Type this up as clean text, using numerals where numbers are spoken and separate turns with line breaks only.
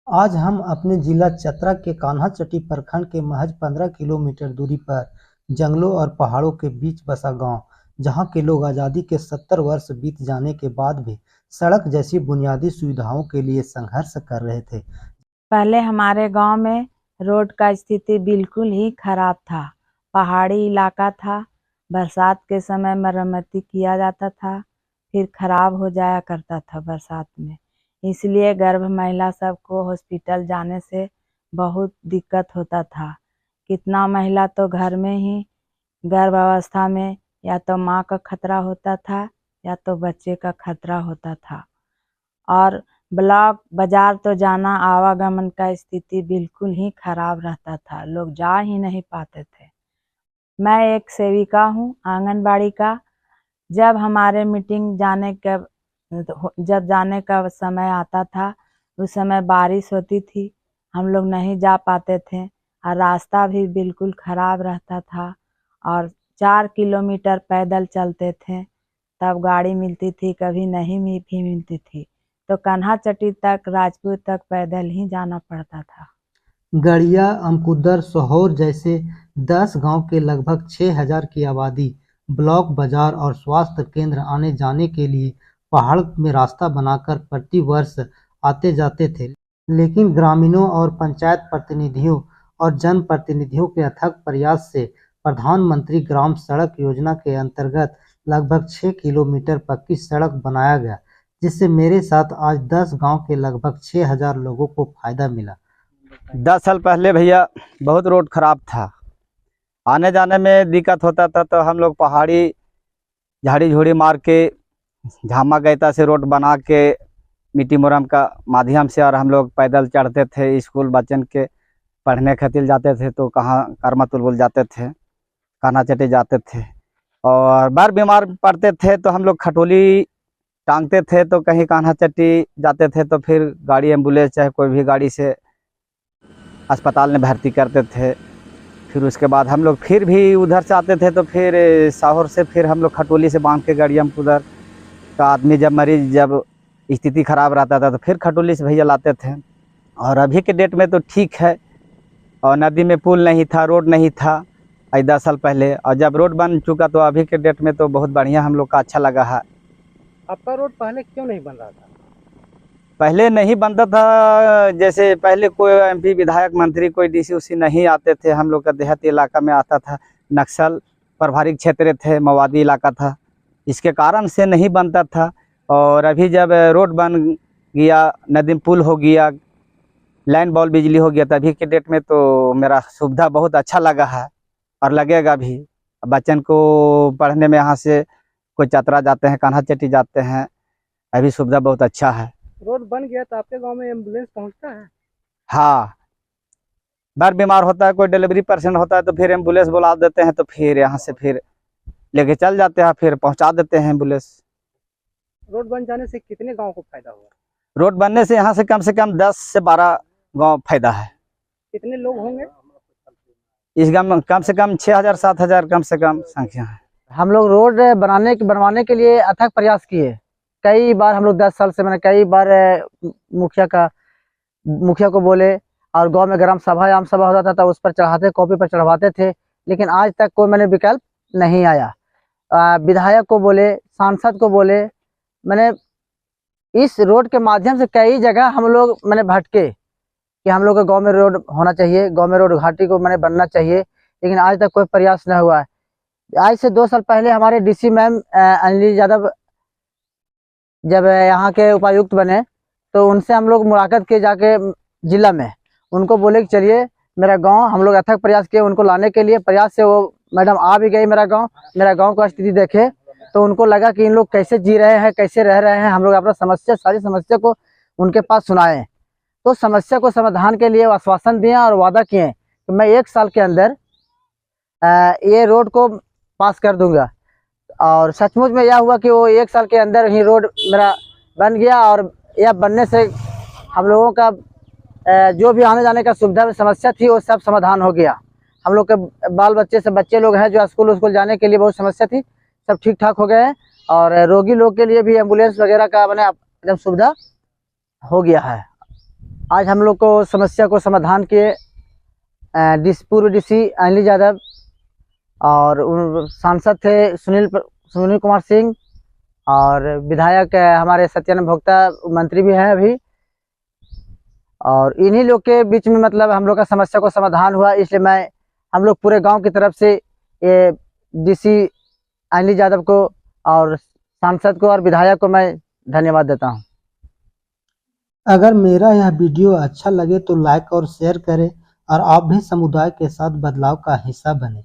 आज हम अपने जिला चतरा के कान्हाचट्टी प्रखंड के महज 15 किलोमीटर दूरी पर जंगलों और पहाड़ों के बीच बसा गांव, जहां के लोग आज़ादी के 70 वर्ष बीत जाने के बाद भी सड़क जैसी बुनियादी सुविधाओं के लिए संघर्ष कर रहे थे।
पहले हमारे गांव में रोड का स्थिति बिल्कुल ही खराब था। पहाड़ी इलाका था। बरसात के समय मरम्मती किया जाता था, फिर खराब हो जाया करता था बरसात में। इसलिए गर्भ महिला सबको हॉस्पिटल जाने से बहुत दिक्कत होता था। कितना महिला तो घर में ही गर्भावस्था में या तो माँ का खतरा होता था या तो बच्चे का खतरा होता था। और ब्लॉक बाजार तो जाना, आवागमन का स्थिति बिल्कुल ही खराब रहता था, लोग जा ही नहीं पाते थे। मैं एक सेविका हूँ आंगनबाड़ी का। जब हमारे मीटिंग जाने का समय आता था, उस समय बारिश होती थी, हम लोग नहीं जा पाते थे और रास्ता भी बिल्कुल खराब रहता था और 4 किलोमीटर पैदल चलते थे, तब गाड़ी मिलती थी, कभी नहीं भी मिलती थी। तो कान्हाचट्टी तक, राजपुर तक पैदल ही जाना पड़ता था।
गड़िया, अमकुदर, सोहौर जैसे 10 गांव के लगभग 6000 की आबादी ब्लॉक, बाजार और स्वास्थ्य केंद्र आने जाने के लिए पहाड़ में रास्ता बनाकर प्रति वर्ष आते जाते थे। लेकिन ग्रामीणों और पंचायत प्रतिनिधियों और जनप्रतिनिधियों के अथक प्रयास से प्रधानमंत्री ग्राम सड़क योजना के अंतर्गत लगभग 6 किलोमीटर पक्की सड़क बनाया गया, जिससे मेरे साथ आज 10 गांव के लगभग 6000 लोगों को फायदा मिला।
10 साल पहले भैया बहुत रोड खराब था, आने जाने में दिक्कत होता था। तो हम लोग पहाड़ी झाड़ी झोड़ी मार के झामा गैता से रोड बना के मिट्टी मुरम का माध्यम से, और हम लोग पैदल चढ़ते थे। स्कूल बच्चन के पढ़ने खातिर जाते थे तो कहाँ करमातुल जाते थे, कान्हाचट्टी जाते थे। और बार बीमार पड़ते थे तो हम लोग खटोली टांगते थे, तो कहीं कान्हाचट्टी जाते थे तो फिर गाड़ी एम्बुलेंस चाहे कोई भी गाड़ी से अस्पताल में भर्ती करते थे। फिर उसके बाद हम लोग फिर भी उधर से आते थे तो फिर साहोर से फिर हम लोग खटोली से बांध के गाड़ी हम उधर का आदमी जब मरीज जब स्थिति खराब रहता था तो फिर खटोली से भैया लाते थे। और अभी के डेट में तो ठीक है, और नदी में पुल नहीं था, रोड नहीं था आज 10 साल पहले, और जब रोड बन चुका तो अभी के डेट में तो बहुत बढ़िया हम लोग का अच्छा लगा है।
आपका रोड पहले क्यों नहीं बन रहा था?
पहले नहीं बनता था, जैसे पहले कोई एमपी विधायक मंत्री कोई डीसी उसी नहीं आते थे। हम लोग का देहाती इलाका में आता था, नक्सल प्रभावित क्षेत्र थे, माओवादी इलाका था, इसके कारण से नहीं बनता था। और अभी जब रोड बन गया, नदी में पुल हो गया, लाइन बॉल बिजली हो गया, तभी के डेट में तो मेरा सुविधा बहुत अच्छा लगा है और लगेगा भी। बच्चन को पढ़ने में यहाँ से कोई चतरा जाते हैं, कान्हाचट्टी जाते हैं, अभी सुविधा बहुत अच्छा है।
रोड बन गया तो आपके गांव में एम्बुलेंस पहुंचता है?
हाँ, बार बीमार होता है, कोई डिलीवरी पेशेंट होता है तो फिर एम्बुलेंस बुला देते हैं, तो फिर यहाँ से फिर लेके चल जाते हैं, फिर पहुंचा देते हैं एम्बुलेंस।
रोड बन जाने से कितने गांव को फायदा हुआ?
रोड बनने से यहाँ से कम 10 से 12 गांव फायदा है।
कितने लोग होंगे
इस गांव में? कम से कम 6000 7000 कम से कम संख्या है।
हम लोग रोड बनवाने के लिए अथक प्रयास किए। कई बार हम लोग 10 साल से मैंने कई बार मुखिया को बोले, और गांव में ग्राम सभा आम सभा होता था उस पर चढ़ाते, कॉपी पर चढ़वाते थे, लेकिन आज तक कोई मैंने विकल्प नहीं आया। विधायक को बोले, सांसद को बोले, मैंने इस रोड के माध्यम से कई जगह हम लोग मैंने भटके कि हम लोग के गाँव में रोड होना चाहिए, गाँव में रोड घाटी को मैंने बनना चाहिए, लेकिन आज तक कोई प्रयास न हुआ है। आज से 2 साल पहले हमारे डीसी मैम अंजलि यादव जब यहाँ के उपायुक्त बने तो उनसे हम लोग मुलाकात किए जाके जिला में, उनको बोले कि चलिए मेरा गांव, हम लोग अथक प्रयास किए उनको लाने के लिए। प्रयास से वो मैडम आ भी गई मेरा गांव का स्थिति देखे तो उनको लगा कि इन लोग कैसे जी रहे हैं, कैसे रह रहे हैं। हम लोग अपना सारी समस्या को उनके पास सुनाए, तो समस्या को समाधान के लिए आश्वासन दिए और वादा किए कि मैं 1 साल के अंदर ये रोड को पास कर दूंगा। और सचमुच में यह हुआ कि वो 1 साल के अंदर ही रोड मेरा बन गया, और यह बनने से हम लोगों का जो भी आने जाने का सुविधा समस्या थी वो सब समाधान हो गया। हम लोग के बाल बच्चे से बच्चे लोग हैं जो स्कूल जाने के लिए बहुत समस्या थी, सब ठीक ठाक हो गए हैं। और रोगी लोग के लिए भी एम्बुलेंस वगैरह का मैंने एकदम सुविधा हो गया है। आज हम लोग को समस्या को समाधान किए पूर्व डीसी अनिल यादव और सांसद थे सुनील कुमार सिंह और विधायक हमारे सत्यानंद भोक्ता मंत्री भी हैं अभी, और इन्हीं लोग के बीच में मतलब हम लोग का समस्या को समाधान हुआ। इसलिए हम लोग पूरे गांव की तरफ से ये डीसी अनिल यादव को और सांसद को और विधायक को मैं धन्यवाद देता हूं।
अगर मेरा यह वीडियो अच्छा लगे तो लाइक और शेयर करें और आप भी समुदाय के साथ बदलाव का हिस्सा बने।